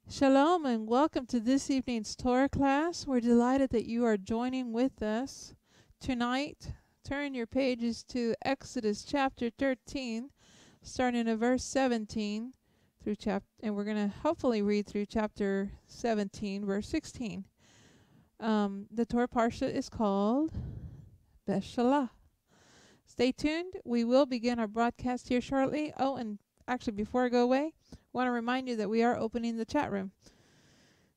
Shalom and welcome to this evening's Torah class. We're delighted that you are joining with us tonight. Turn your pages to Exodus chapter 13, starting at verse 17 and we're going to hopefully read through chapter 17, verse 16. The Torah Parashat is called Beshalah. Stay tuned. We will begin our broadcast here shortly. Oh, and actually, before I go away, I want to remind you that we are opening the chat room.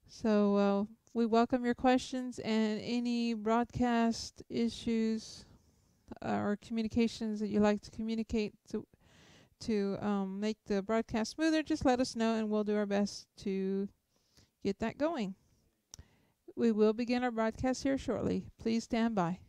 So we welcome your questions and any broadcast issues or communications that you like to communicate to make the broadcast smoother. Just let us know, and we'll do our best to get that going. We will begin our broadcast here shortly. Please stand by.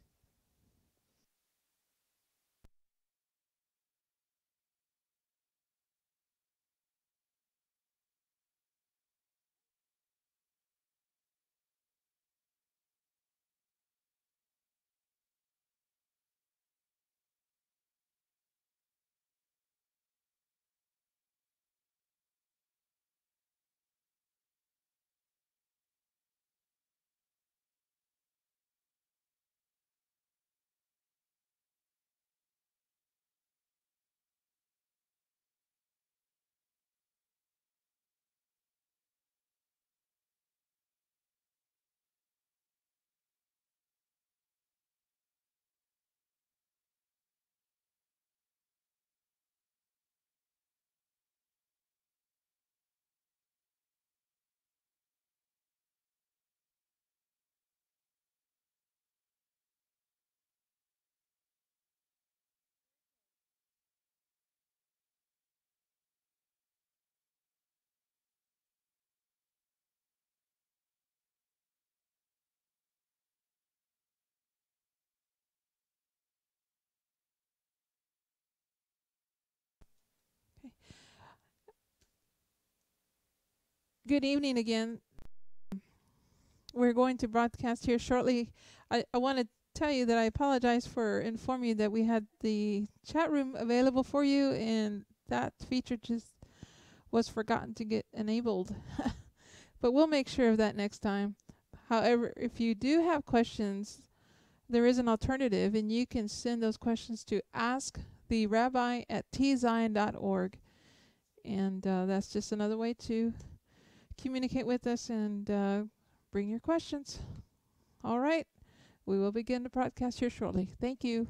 Okay. Good evening again. We're going to broadcast here shortly. I want to tell you that I apologize for informing you that we had the chat room available for you, and that feature just was forgotten to get enabled. But we'll make sure of that next time. However, if you do have questions, there is an alternative, and you can send those questions to asktherabbi@tzion.org. And that's just another way to communicate with us and bring your questions. All right. We will begin the broadcast here shortly. Thank you.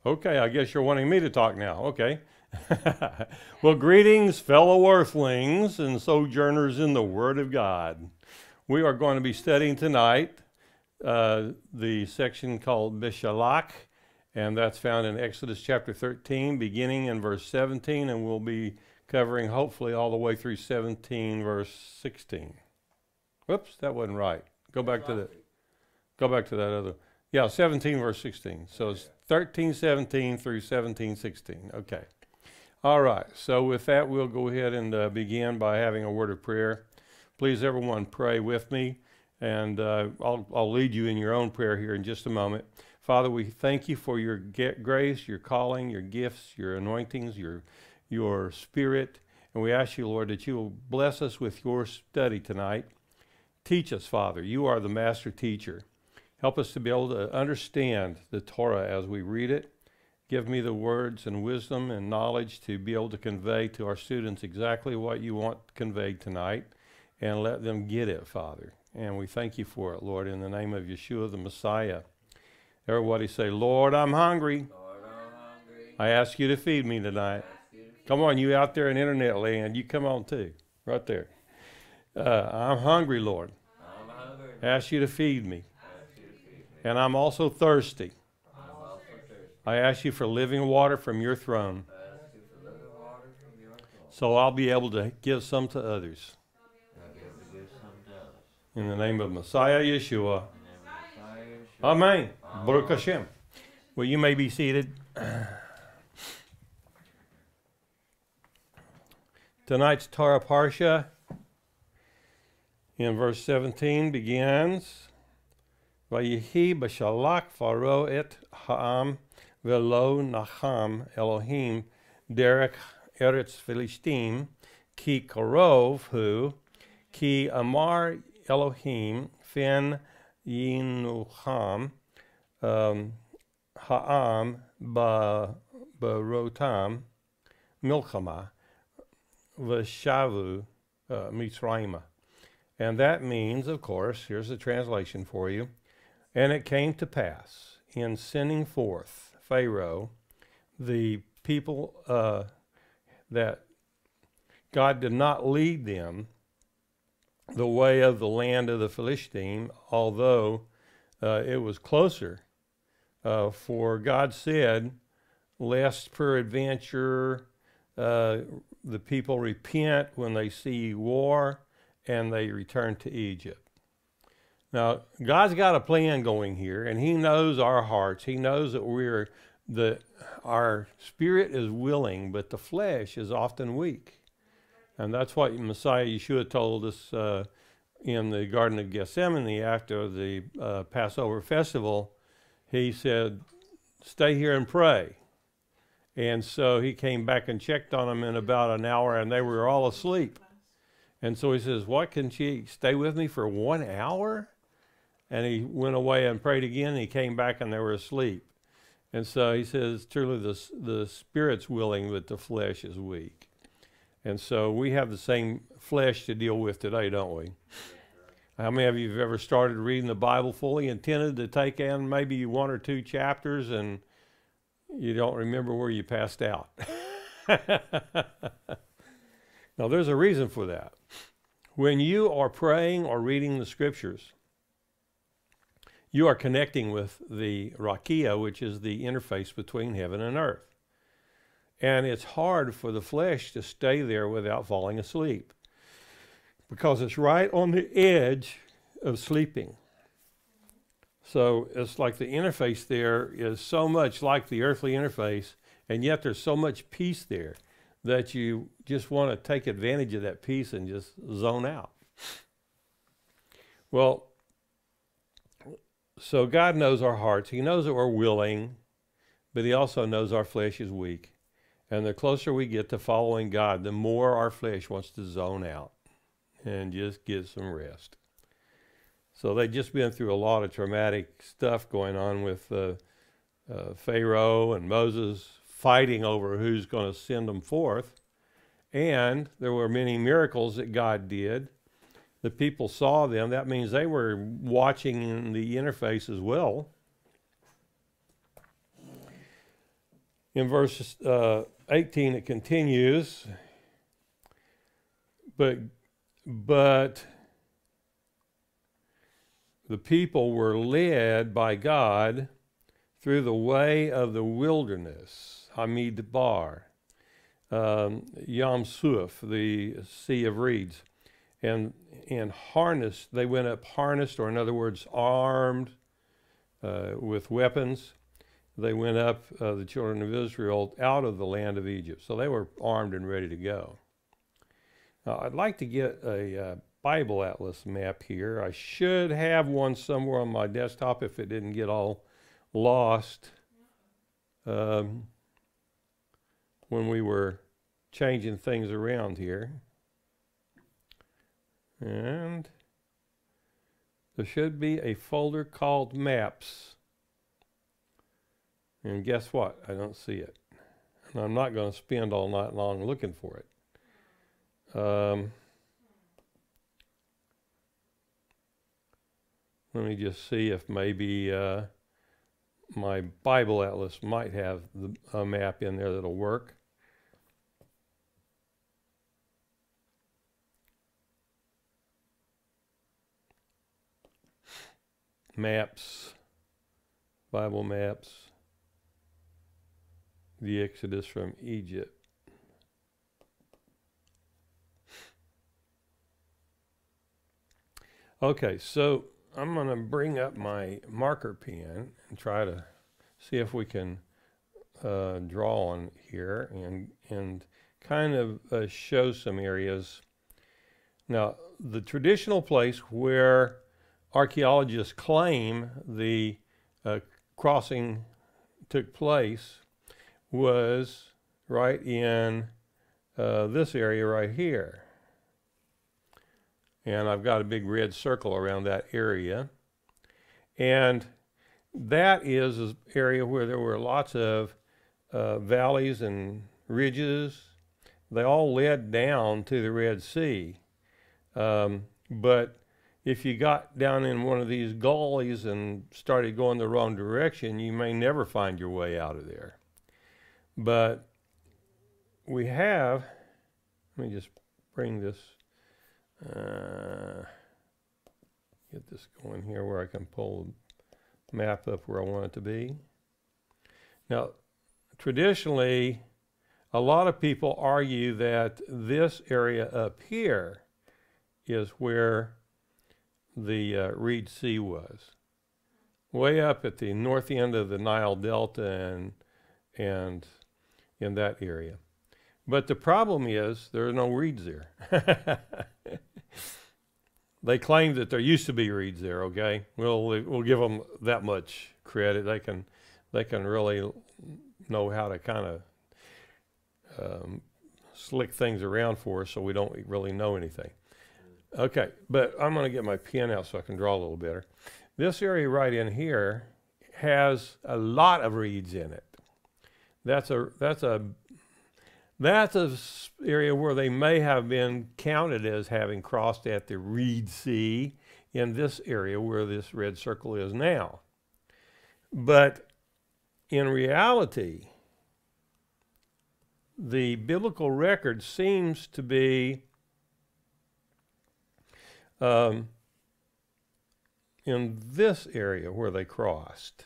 Okay, I guess you're wanting me to talk now. Okay. Well, greetings, fellow earthlings and sojourners in the Word of God. We are going to be studying tonight the section called Beshalah, and that's found in Exodus chapter 13, beginning in verse 17, and we'll be covering hopefully all the way through 17, verse 16. Whoops, that wasn't right. Go back to that other. Yeah, 17, verse 16. So it's 13, 17 through 17, 16. Okay. All right. So with that, we'll go ahead and begin by having a word of prayer. Please, everyone, pray with me, and I'll lead you in your own prayer here in just a moment. Father, we thank you for your grace, your calling, your gifts, your anointings, your spirit, and we ask you, Lord, that you will bless us with your study tonight. Teach us, Father. You are the master teacher. Help us to be able to understand the Torah as we read it. Give me the words and wisdom and knowledge to be able to convey to our students exactly what you want conveyed tonight, and let them get it, Father. And we thank you for it, Lord, in the name of Yeshua the Messiah. Everybody say, Lord, I'm hungry. Lord, I'm hungry. I ask you to feed me tonight. Come on, you out there in internet land, you come on too, right there. I'm hungry, Lord. I'm hungry. I ask you to feed me. And I'm also thirsty. I'm also thirsty. I ask you for living water from your throne, I ask you for living water from your throne. so I'll be able to give some to others. I'll be able to give some to others. In the name of Messiah Yeshua. In the name of Messiah Yeshua. Amen. Baruch Hashem. Well, you may be seated. Tonight's Torah Parashat in verse 17 begins, Vayehi Beshalah Pharaoh et ha'am velo nacham Elohim derech eretz Philistine ki karov hu ki amar Elohim fen yinucham ha'am barotam milchama v'shavu mitzrayma. And that means, of course, here's the translation for you, and it came to pass in sending forth Pharaoh, the people that God did not lead them the way of the land of the Philistine, although it was closer. For God said, lest peradventure the people repent when they see war and they return to Egypt. Now, God's got a plan going here, and he knows our hearts. He knows that our spirit is willing, but the flesh is often weak. And that's what Messiah Yeshua told us in the Garden of Gethsemane after the Passover festival. He said, stay here and pray. And so he came back and checked on them in about an hour, and they were all asleep. And so he says, what, can she stay with me for 1 hour? And he went away and prayed again, and he came back and they were asleep. And so he says, truly the spirit's willing, but the flesh is weak. And so we have the same flesh to deal with today, don't we? How many of you have ever started reading the Bible fully, intended to take in maybe 1 or 2 chapters, and you don't remember where you passed out? Now, there's a reason for that. When you are praying or reading the scriptures, you are connecting with the rakia, which is the interface between heaven and earth. And it's hard for the flesh to stay there without falling asleep, because it's right on the edge of sleeping. So it's like the interface there is so much like the earthly interface, and yet there's so much peace there that you just want to take advantage of that peace and just zone out. Well, so God knows our hearts. He knows that we're willing, but he also knows our flesh is weak. And the closer we get to following God, the more our flesh wants to zone out and just get some rest. So they've just been through a lot of traumatic stuff going on with Pharaoh and Moses fighting over who's going to send them forth. And there were many miracles that God did. The people saw them. That means they were watching the interface as well. In verse 18, it continues, but the people were led by God through the way of the wilderness, Hamid Bar, Yam Suf, the Sea of Reeds, and harnessed. They went up harnessed, or in other words, armed with weapons. They went up, the children of Israel, out of the land of Egypt. So they were armed and ready to go. Now, I'd like to get a Bible Atlas map here. I should have one somewhere on my desktop if it didn't get all lost when we were changing things around here. And there should be a folder called Maps. And guess what? I don't see it. And I'm not going to spend all night long looking for it. Let me just see if maybe my Bible Atlas might have a map in there that'll work. Maps, Bible maps, the Exodus from Egypt. Okay, so I'm going to bring up my marker pen and try to see if we can draw on here and kind of show some areas. Now, the traditional place where archaeologists claim the crossing took place was right in this area right here. And I've got a big red circle around that area. And that is an area where there were lots of valleys and ridges. They all led down to the Red Sea. But if you got down in one of these gullies and started going the wrong direction, you may never find your way out of there. But we have, let me just bring this, get this going here where I can pull the map up where I want it to be. Now, traditionally, a lot of people argue that this area up here is where the Reed Sea was, way up at the north end of the Nile Delta and in that area. But the problem is there are no reeds there. They claim that there used to be reeds there. Okay, we'll give them that much credit. They can really know how to kind of slick things around for us, so we don't really know anything. Okay, but I'm going to get my pen out so I can draw a little better. This area right in here has a lot of reeds in it. That's a area where they may have been counted as having crossed at the Reed Sea in this area where this red circle is now. But in reality, the biblical record seems to be in this area where they crossed,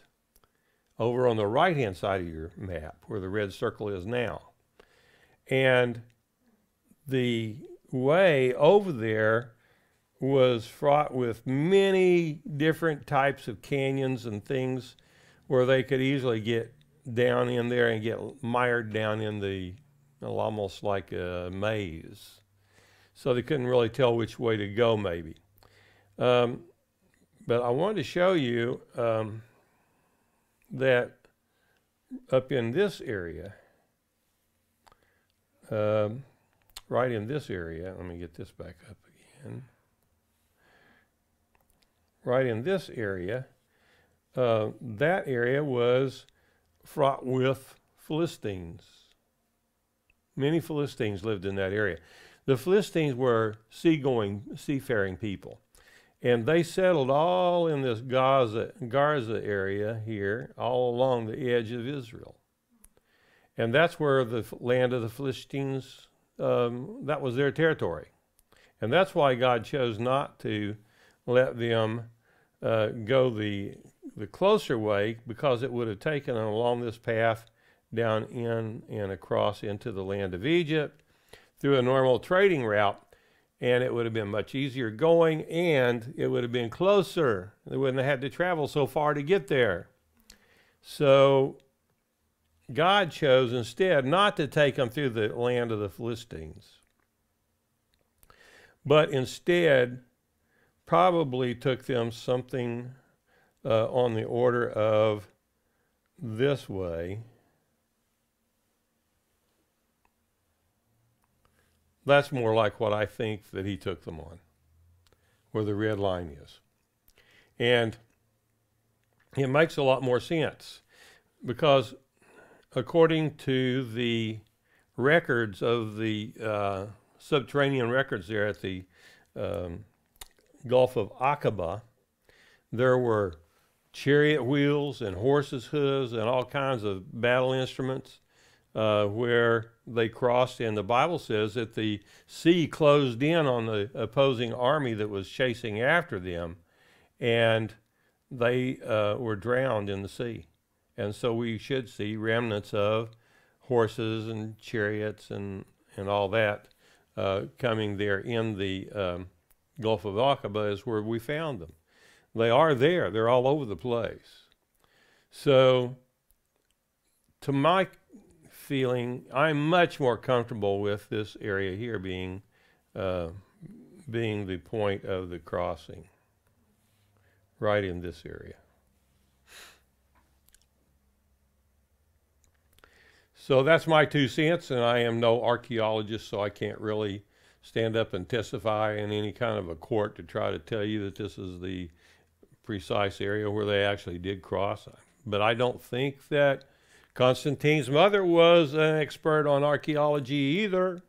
over on the right-hand side of your map, where the red circle is now. And the way over there was fraught with many different types of canyons and things where they could easily get down in there and get mired down in the, almost like a maze. So they couldn't really tell which way to go, maybe. But I wanted to show you that up in this area, right in this area, let me get this back up again. Right in this area, that area was fraught with Philistines. Many Philistines lived in that area. The Philistines were seafaring people. And they settled all in this Garza area here, all along the edge of Israel. And that's where the land of the Philistines, that was their territory. And that's why God chose not to let them go the closer way, because it would have taken them along this path down in and across into the land of Egypt through a normal trading route. And it would have been much easier going, and it would have been closer. They wouldn't have had to travel so far to get there. So God chose instead not to take them through the land of the Philistines, but instead probably took them something on the order of this way. That's more like what I think that he took them on, where the red line is. And it makes a lot more sense, because according to the records of the subterranean records there at the Gulf of Aqaba, there were chariot wheels and horses' hooves and all kinds of battle instruments where they crossed, and the Bible says that the sea closed in on the opposing army that was chasing after them, and they were drowned in the sea. And so we should see remnants of horses and chariots and all that coming there in the Gulf of Aqaba is where we found them. They are there. They're all over the place. So to my feeling, I'm much more comfortable with this area here being the point of the crossing, right in this area. So that's my 2 cents, and I am no archaeologist, so I can't really stand up and testify in any kind of a court to try to tell you that this is the precise area where they actually did cross. But I don't think that Constantine's mother was an expert on archaeology either.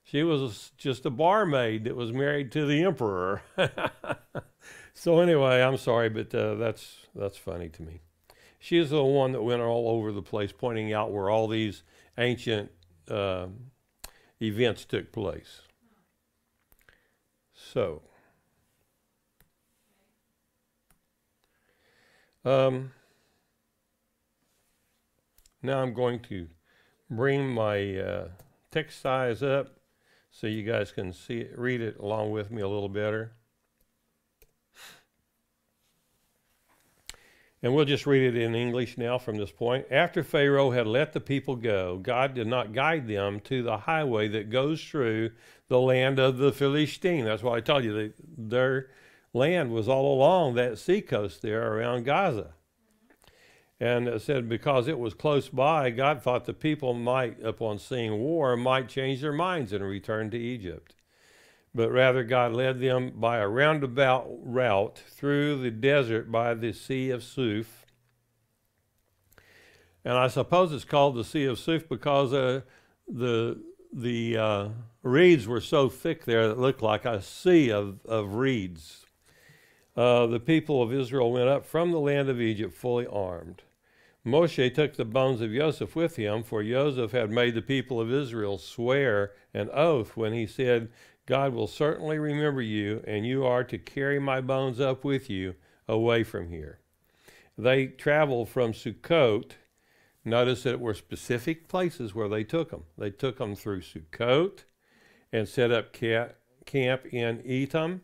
She was just a barmaid that was married to the emperor. So anyway, I'm sorry, but that's funny to me. She is the one that went all over the place pointing out where all these ancient events took place. So, now I'm going to bring my text size up so you guys can see it, read it along with me a little better. And we'll just read it in English now from this point. After Pharaoh had let the people go, God did not guide them to the highway that goes through the land of the Philistines. That's why I told you that their land was all along that seacoast there around Gaza. And it said because it was close by, God thought the people might, upon seeing war, might change their minds and return to Egypt. But rather God led them by a roundabout route through the desert by the Sea of Suf. And I suppose it's called the Sea of Suf because the reeds were so thick there that it looked like a sea of reeds. The people of Israel went up from the land of Egypt fully armed. Moshe took the bones of Joseph with him, for Joseph had made the people of Israel swear an oath when he said, God will certainly remember you, and you are to carry my bones up with you away from here. They traveled from Sukkot. Notice that it were specific places where they took them. They took them through Sukkot and set up camp in Etam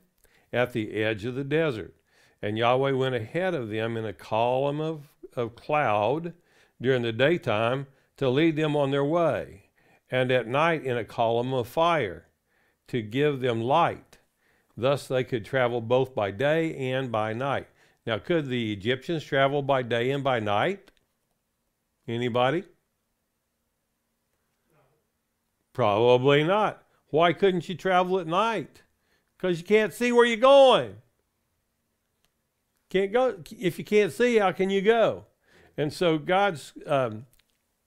at the edge of the desert. And Yahweh went ahead of them in a column of cloud during the daytime to lead them on their way, and at night in a column of fire to give them light. Thus they could travel both by day and by night. Now, could the Egyptians travel by day and by night? Anybody? No. Probably not. Why couldn't you travel at night? Because you can't see where you're going. Can't go. If you can't see, how can you go? And so God's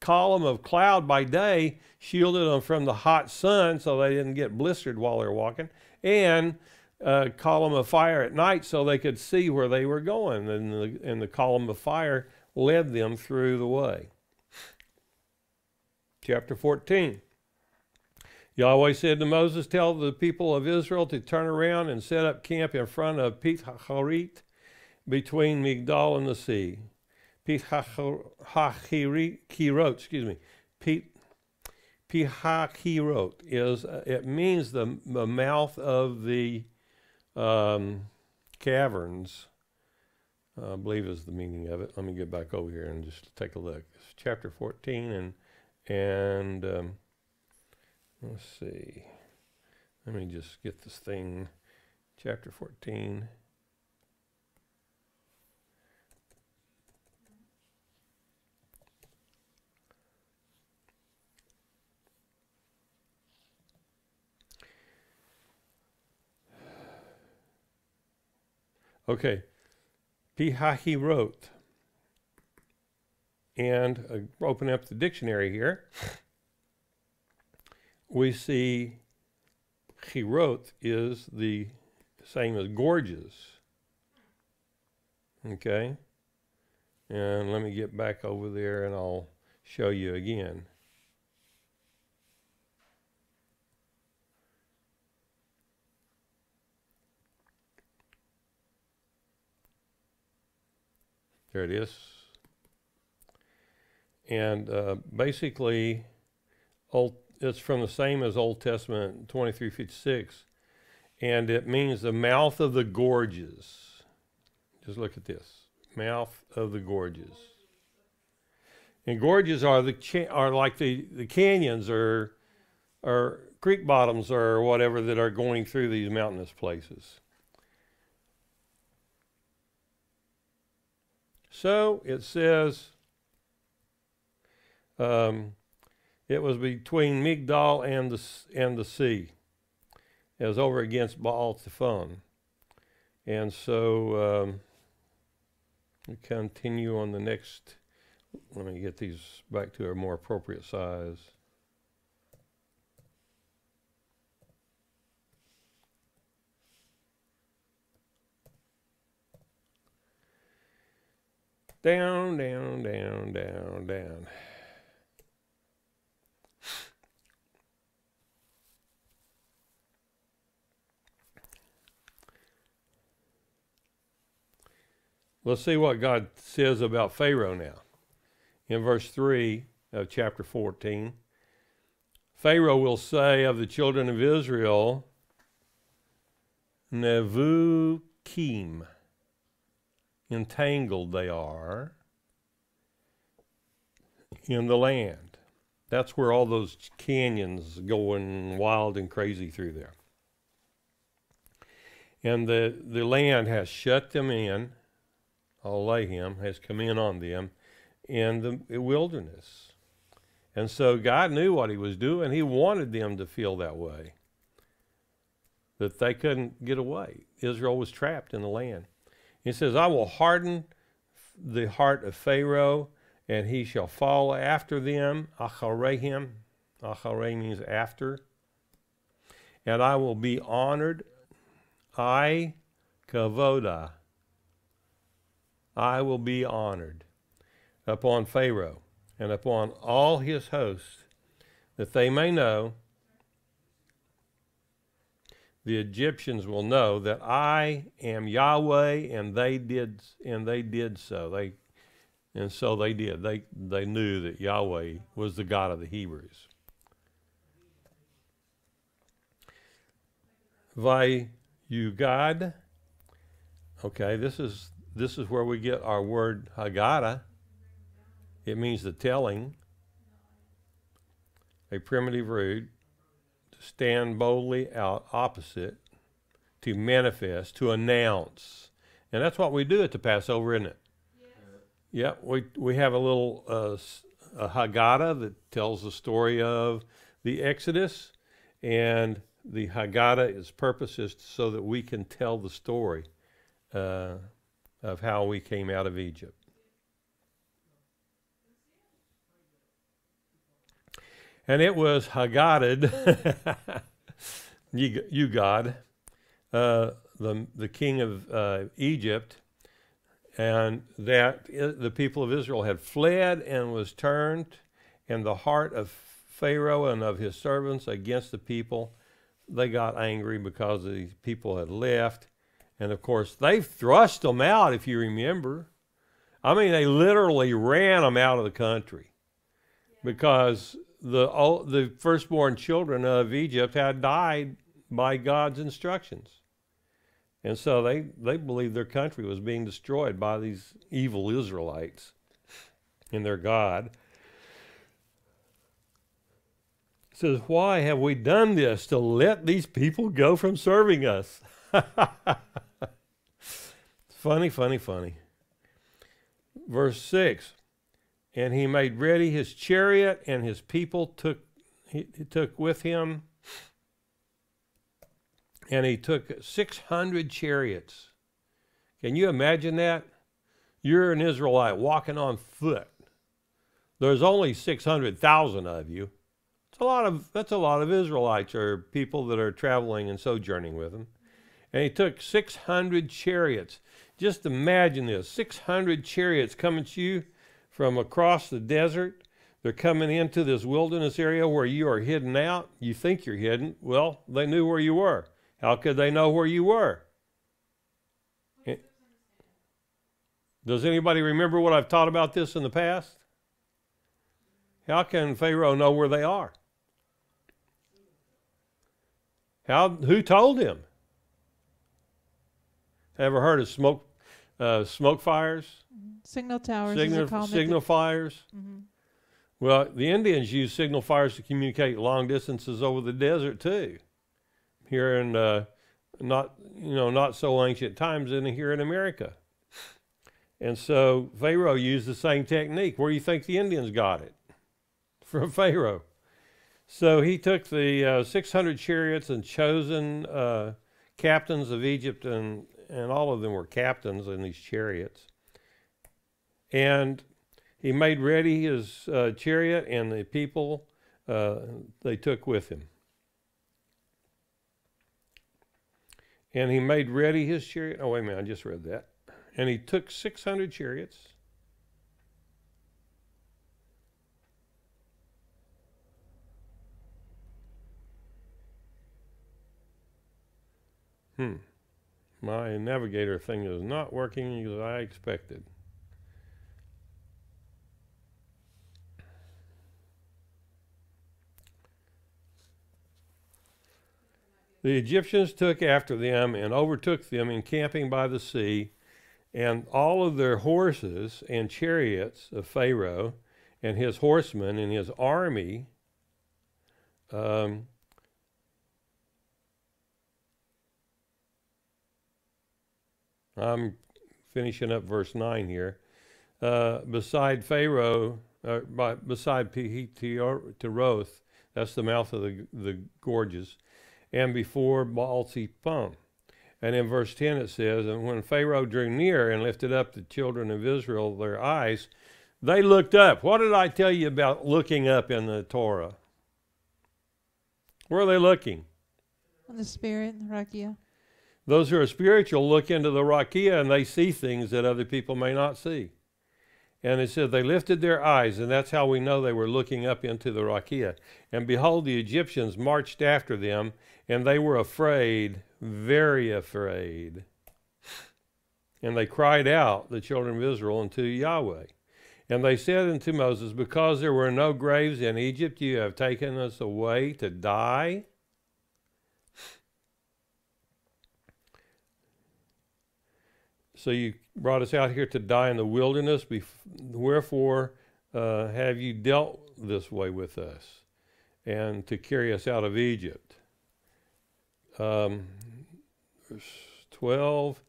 column of cloud by day shielded them from the hot sun so they didn't get blistered while they were walking, and a column of fire at night so they could see where they were going, and the column of fire led them through the way. chapter 14. Yahweh said to Moses, tell the people of Israel to turn around and set up camp in front of Pith Hacharit between Migdal and the sea. Pith Hachirot, excuse me. Pith Hachirot is, it means the mouth of the caverns, I believe is the meaning of it. Let me get back over here and just take a look. It's chapter 14 and let's see. Let me just get this thing. Chapter 14. Okay. Pihahi wrote. And open up the dictionary here. We see chirot is the same as gorges. Okay? And let me get back over there and I'll show you again. There it is. And basically, it's from the same as Old Testament 23:56, and it means the mouth of the gorges. Just look at this, mouth of the gorges. And gorges are like the canyons or creek bottoms or whatever that are going through these mountainous places. So it says. It was between Migdal and the sea. It was over against Baal Zephon. And so we continue on the next. Let me get these back to a more appropriate size. Down, down, down, down, down. Let's see what God says about Pharaoh now. In verse 3 of chapter 14, Pharaoh will say of the children of Israel, Nevukim, entangled they are in the land. That's where all those canyons going wild and crazy through there. And the land has shut them in. Alehem has come in on them in the wilderness. And so God knew what he was doing. He wanted them to feel that way, that they couldn't get away. Israel was trapped in the land. He says, I will harden the heart of Pharaoh, and he shall follow after them. Acharehim. Achareh means after. And I will be honored. I kavoda. I will be honored upon Pharaoh and upon all his hosts, that they may know, the Egyptians will know that I am Yahweh, and they did so. So they did. They knew that Yahweh was the God of the Hebrews. Vayugad. Okay, this is where we get our word Haggadah. It means the telling, a primitive root, to stand boldly out opposite, to manifest, to announce. And that's what we do at the Passover, isn't it? Yes. Yeah, we have a little a Haggadah that tells the story of the Exodus, and the Haggadah's purpose is so that we can tell the story of how we came out of Egypt. And it was Haggaded, you God, the king of Egypt, and that the people of Israel had fled and was turned, and the heart of Pharaoh and of his servants against the people. They got angry because the people had left. And, of course, they thrust them out, if you remember. I mean, they literally ran them out of the country because the firstborn children of Egypt had died by God's instructions. And so they believed their country was being destroyed by these evil Israelites and their God. It says, why have we done this to let these people go from serving us? Funny, funny, funny. Verse 6, and he made ready his chariot, and his people he took with him, and he took 600 chariots. Can you imagine that? You're an Israelite walking on foot. There's only 600,000 of you. That's a lot of Israelites, or people that are traveling and sojourning with him. And he took 600 chariots. Just imagine this, 600 chariots coming to you from across the desert. They're coming into this wilderness area where you are hidden out. You think you're hidden. Well, they knew where you were. How could they know where you were? Does anybody remember what I've taught about this in the past? How can Pharaoh know where they are? Who told him? Ever heard of smoke fires? Signal towers. Signal fires. Mm-hmm. Well, the Indians use signal fires to communicate long distances over the desert too. Here in not so ancient times here in America. And so Pharaoh used the same technique. Where do you think the Indians got it? From Pharaoh. So he took the 600 chariots and chosen captains of Egypt, and all of them were captains in these chariots. And he made ready his chariot, and the people they took with him. And he made ready his chariot. Oh, wait a minute, I just read that. And he took 600 chariots. My navigator thing is not working as I expected. The Egyptians took after them and overtook them encamping by the sea, and all of their horses and chariots of Pharaoh and his horsemen and his army I'm finishing up verse 9 here. Beside Pharaoh, beside Pihahiroth, that's the mouth of the gorges, and before Baal-Zephon. And in verse 10 it says, and when Pharaoh drew near and lifted up the children of Israel their eyes, they looked up. What did I tell you about looking up in the Torah? Where are they looking? On the Spirit, the Rakia. Those who are spiritual look into the Rakia and they see things that other people may not see. And it said they lifted their eyes, and that's how we know they were looking up into the Rakia. And behold, the Egyptians marched after them, and they were afraid, very afraid. And they cried out, the children of Israel, unto Yahweh. And they said unto Moses, because there were no graves in Egypt, you have taken us away to die. So you brought us out here to die in the wilderness. Wherefore have you dealt this way with us, and to carry us out of Egypt? Verse 12,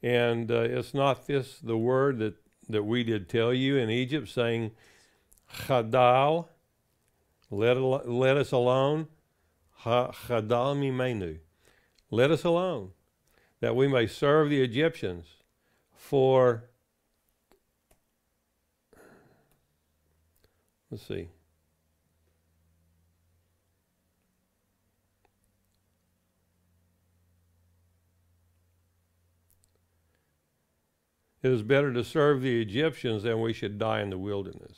and it's not this the word that we did tell you in Egypt, saying, Chadal, let us alone. Chadal mimenu, let us alone, that we may serve the Egyptians. For, let's see. It is better to serve the Egyptians than we should die in the wilderness.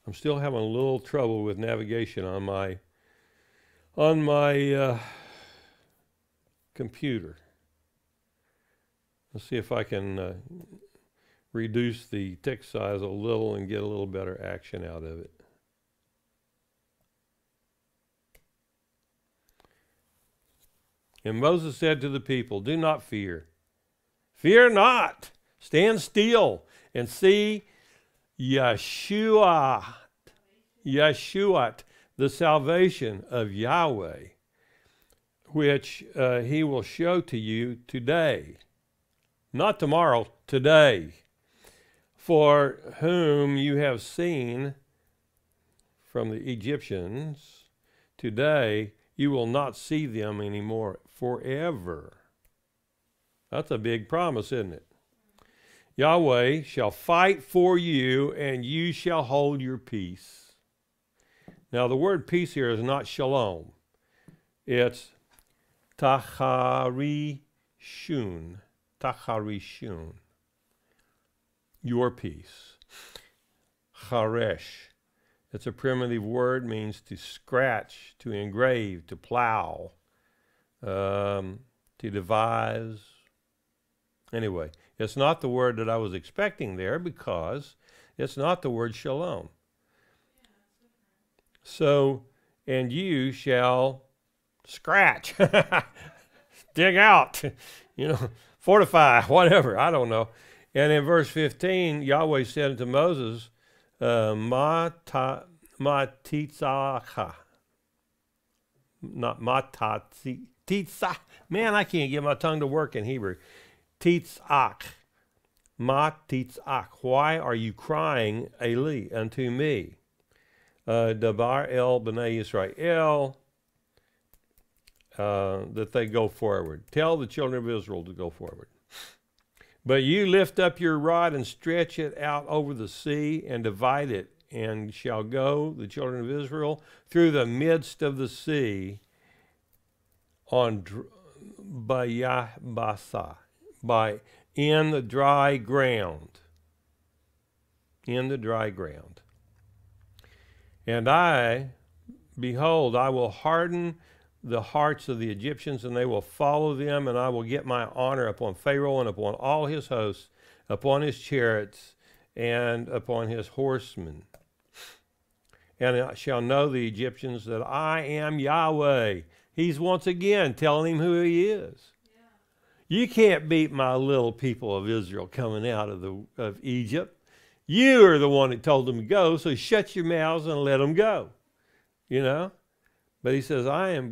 I'm still having a little trouble with navigation on my computer. Let's see if I can reduce the text size a little and get a little better action out of it. And Moses said to the people, "Do not fear. Fear not. Stand still and see Yeshuat, the salvation of Yahweh, which he will show to you today." Not tomorrow, today. "For whom you have seen from the Egyptians, today you will not see them anymore forever." That's a big promise, isn't it? "Yahweh shall fight for you, and you shall hold your peace." Now, the word peace here is not shalom. It's tacharishun. Tacharishun. Your peace. Charesh. It's a primitive word, means to scratch, to engrave, to plow, to devise. Anyway, it's not the word that I was expecting there because it's not the word shalom. So, and you shall scratch, dig out, fortify, whatever, I don't know. And in verse 15, Yahweh said unto Moses, Ma titzacha. Not ma titza. Man, I can't get my tongue to work in Hebrew. Titzach. Ma titzach. Why are you crying, Eli, unto me? Dabar el b'nai Yisrael, that they go forward. Tell the children of Israel to go forward. "But you lift up your rod and stretch it out over the sea and divide it, and shall go, the children of Israel, through the midst of the sea on Bayabasa, in the dry ground. In the dry ground. And behold, I will harden the hearts of the Egyptians, and they will follow them, and I will get my honor upon Pharaoh and upon all his hosts, upon his chariots, and upon his horsemen. And I shall know the Egyptians that I am Yahweh." He's once again telling him who he is. Yeah. You can't beat my little people of Israel coming out of Egypt. You are the one that told them to go, so shut your mouths and let them go. But he says,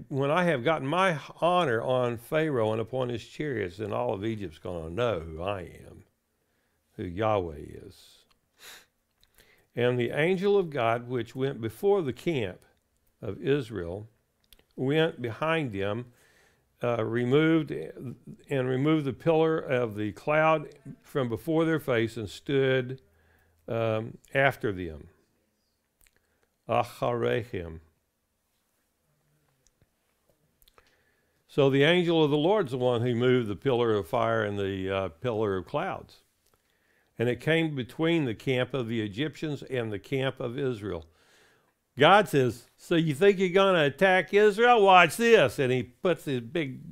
when I have gotten my honor on Pharaoh and upon his chariots, then all of Egypt's going to know who I am, who Yahweh is. "And the angel of God, which went before the camp of Israel, went behind them, removed the pillar of the cloud from before their face, and stood after them." Acharehim. So the angel of the Lord's the one who moved the pillar of fire and the pillar of clouds. "And it came between the camp of the Egyptians and the camp of Israel." God says, "So you think you're going to attack Israel? Watch this." And he puts these big,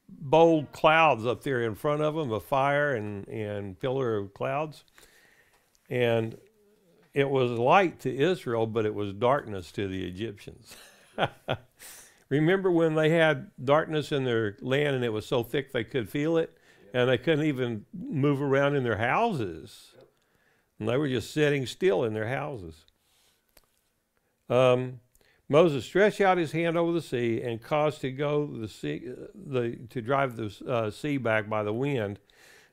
bold clouds up there in front of them, a fire and pillar of clouds. And it was light to Israel, but it was darkness to the Egyptians. Remember when they had darkness in their land and it was so thick they could feel it? And they couldn't even move around in their houses. And they were just sitting still in their houses. Moses stretched out his hand over the sea and caused to go to drive the sea back by the wind,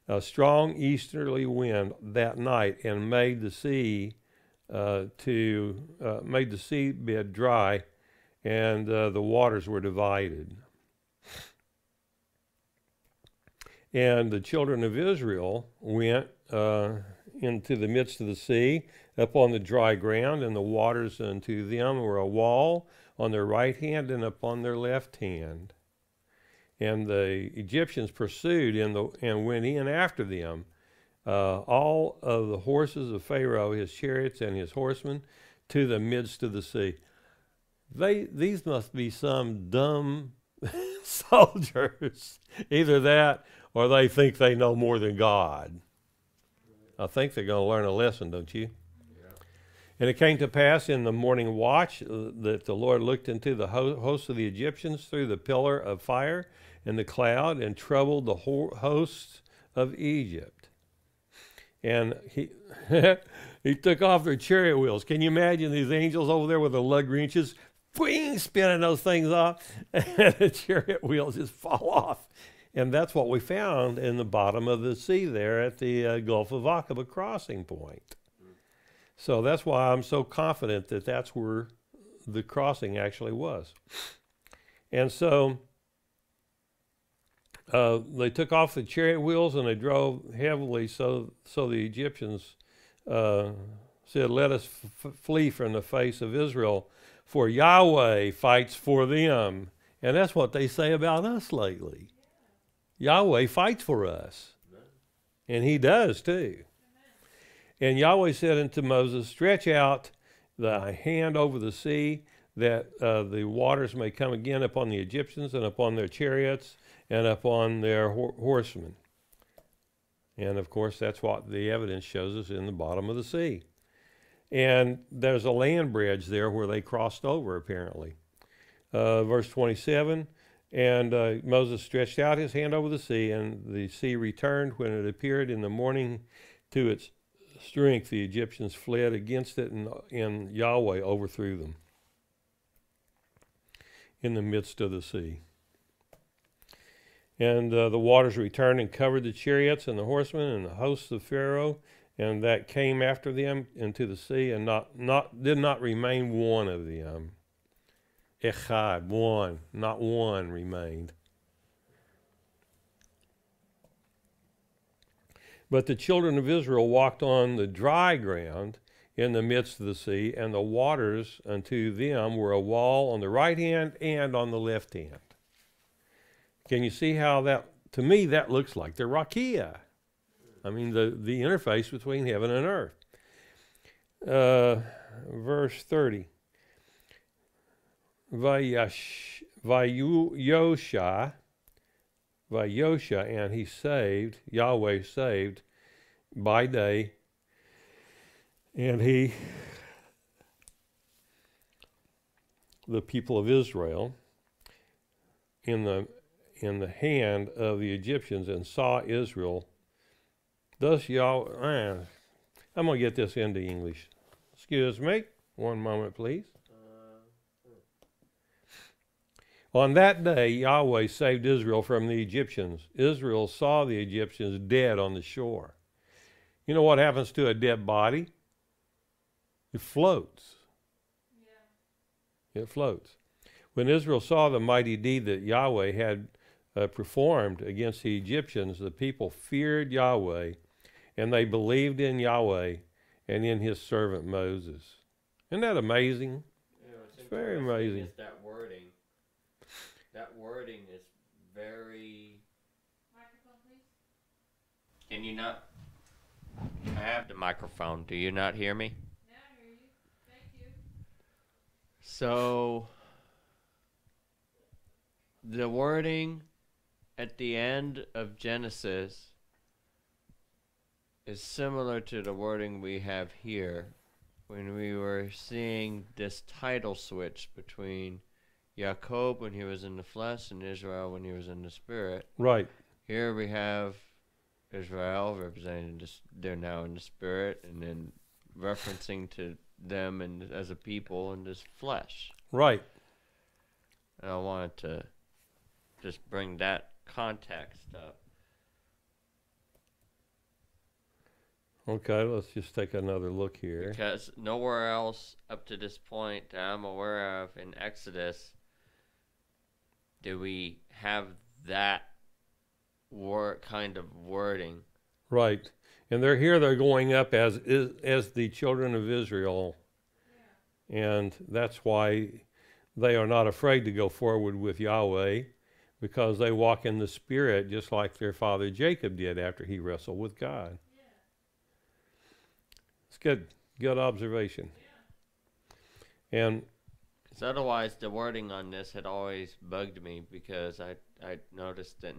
a strong easterly wind that night, and made the sea bed dry, and the waters were divided. And the children of Israel went into the midst of the sea, upon the dry ground, and the waters unto them were a wall on their right hand and upon their left hand. And the Egyptians pursued and went in after them, all of the horses of Pharaoh, his chariots and his horsemen, to the midst of the sea. These must be some dumb soldiers. Either that or they think they know more than God. I think they're going to learn a lesson, don't you? Yeah. And it came to pass in the morning watch that the Lord looked into the host of the Egyptians through the pillar of fire and the cloud and troubled the hosts of Egypt. And he he took off their chariot wheels. Can you imagine these angels over there with the lug wrenches, spinning those things off, and the chariot wheels just fall off. And that's what we found in the bottom of the sea there at the Gulf of Aqaba crossing point. So that's why I'm so confident that that's where the crossing actually was. And so they took off the chariot wheels and they drove heavily, so the Egyptians said, let us flee from the face of Israel, for Yahweh fights for them. And that's what they say about us lately. Yahweh fights for us. And he does too. And Yahweh said unto Moses, stretch out thy hand over the sea, that the waters may come again upon the Egyptians and upon their chariots and upon their horsemen. And of course, that's what the evidence shows us in the bottom of the sea. And there's a land bridge there where they crossed over, apparently. Verse 27, and Moses stretched out his hand over the sea, and the sea returned when it appeared in the morning to its strength. The Egyptians fled against it, and Yahweh overthrew them in the midst of the sea. And the waters returned and covered the chariots and the horsemen and the hosts of Pharaoh, and that came after them into the sea, and did not remain one of them. Echad, one, not one remained. But the children of Israel walked on the dry ground in the midst of the sea, and the waters unto them were a wall on the right hand and on the left hand. Can you see how that, to me, that looks like the Rakia? I mean, the interface between heaven and earth. Verse 30. Vayosha, and he saved, Yahweh saved by day, and the people of Israel in the hand of the Egyptians, and saw Israel. Thus Yahweh, I'm going to get this into English. Excuse me, one moment please. On that day, Yahweh saved Israel from the Egyptians. Israel saw the Egyptians dead on the shore. You know what happens to a dead body? It floats. Yeah. It floats. When Israel saw the mighty deed that Yahweh had performed against the Egyptians, the people feared Yahweh, and they believed in Yahweh and in his servant Moses. Isn't that amazing? Yeah, it's very amazing. That wording is very... Microphone, please. Can you not... I have the microphone. Do you not hear me? Yeah, I hear you. Thank you. So, the wording at the end of Genesis is similar to the wording we have here when we were seeing this title switch between Jacob when he was in the flesh and Israel when he was in the spirit. Right. Here we have Israel representing this, they're now in the spirit, and then referencing to them and as a people in this flesh. Right. And I wanted to just bring that context up. Okay, let's just take another look here. Because nowhere else up to this point that I'm aware of in Exodus do we have that kind of wording. Right. And they're going up as the children of Israel. Yeah. And that's why they are not afraid to go forward with Yahweh, because they walk in the Spirit just like their father Jacob did after he wrestled with God. Yeah. It's good observation. And because otherwise the wording on this had always bugged me, because I noticed that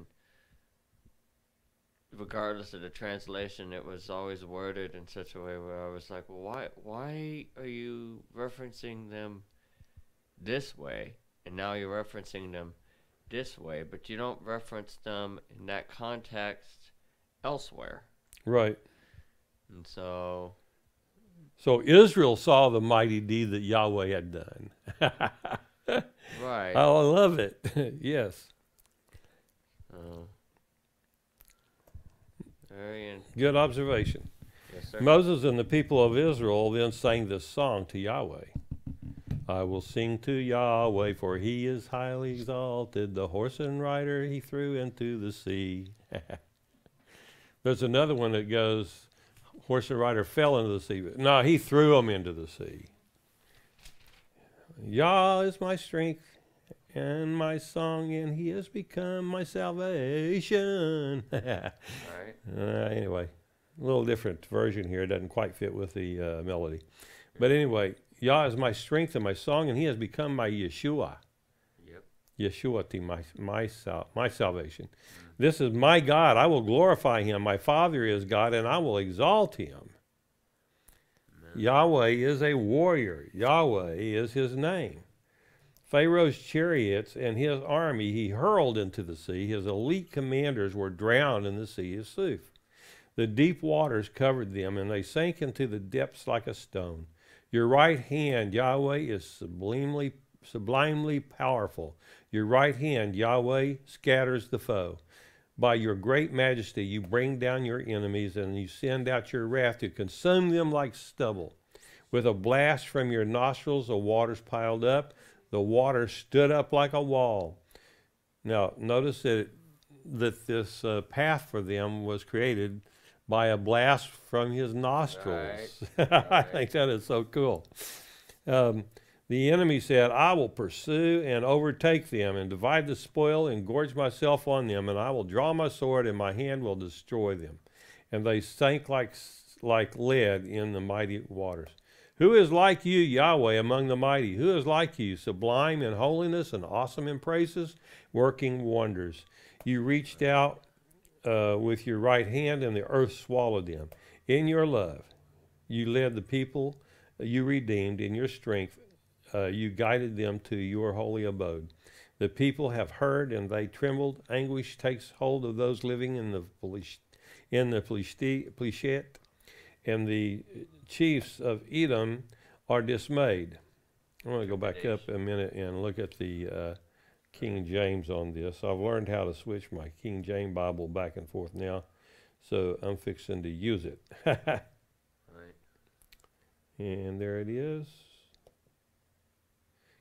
regardless of the translation, it was always worded in such a way where I was like, well, why are you referencing them this way, and now you're referencing them this way, but you don't reference them in that context elsewhere. right. And so Israel saw the mighty deed that Yahweh had done. right. I love it. Yes. Good observation. Yes, sir. Moses and the people of Israel then sang this song to Yahweh. I will sing to Yahweh, for he is highly exalted. The horse and rider he threw into the sea. There's another one that goes, horse and rider fell into the sea. No, he threw them into the sea. Yah is my strength and my song, and he has become my salvation. Right. Anyway, a little different version here. It doesn't quite fit with the melody. But anyway, Yah is my strength and my song, and he has become my Yeshua. Yep. Yeshua, my salvation. This is my God. I will glorify him. My Father is God, and I will exalt him. Amen. Yahweh is a warrior. Yahweh is his name. Pharaoh's chariots and his army he hurled into the sea. His elite commanders were drowned in the sea of Suf. The deep waters covered them, and they sank into the depths like a stone. Your right hand, Yahweh, is sublimely powerful. Your right hand, Yahweh, scatters the foe. By your great majesty, you bring down your enemies, and you send out your wrath to consume them like stubble. With a blast from your nostrils, the waters piled up. The water stood up like a wall. Now, notice that this path for them was created by a blast from his nostrils. Right. I think that is so cool. The enemy said, I will pursue and overtake them and divide the spoil and gorge myself on them, and I will draw my sword and my hand will destroy them. And they sank like lead in the mighty waters. Who is like you, Yahweh, among the mighty? Who is like you, sublime in holiness and awesome in praises, working wonders? You reached out with your right hand, and the earth swallowed them. In your love, you led the people you redeemed. In your strength, you guided them to your holy abode. The people have heard, and they trembled. Anguish takes hold of those living in the Pleshet, and the chiefs of Edom are dismayed. I want to go back up a minute and look at the King James on this. I've learned how to switch my King James Bible back and forth now, so I'm fixing to use it. Right. And there it is.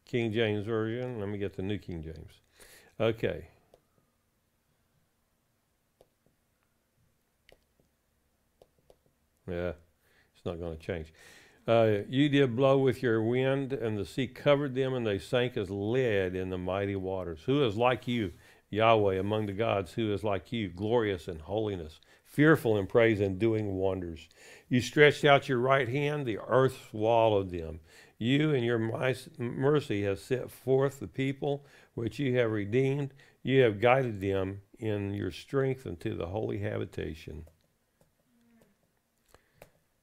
King James Version. Let me get the New King James. Okay. Yeah, it's not going to change. You did blow with your wind, and the sea covered them, and they sank as lead in the mighty waters. Who is like you, Yahweh, among the gods? Who is like you, glorious in holiness, fearful in praise, and doing wonders? You stretched out your right hand, the earth swallowed them. You in your mercy have set forth the people which you have redeemed. You have guided them in your strength into the holy habitation.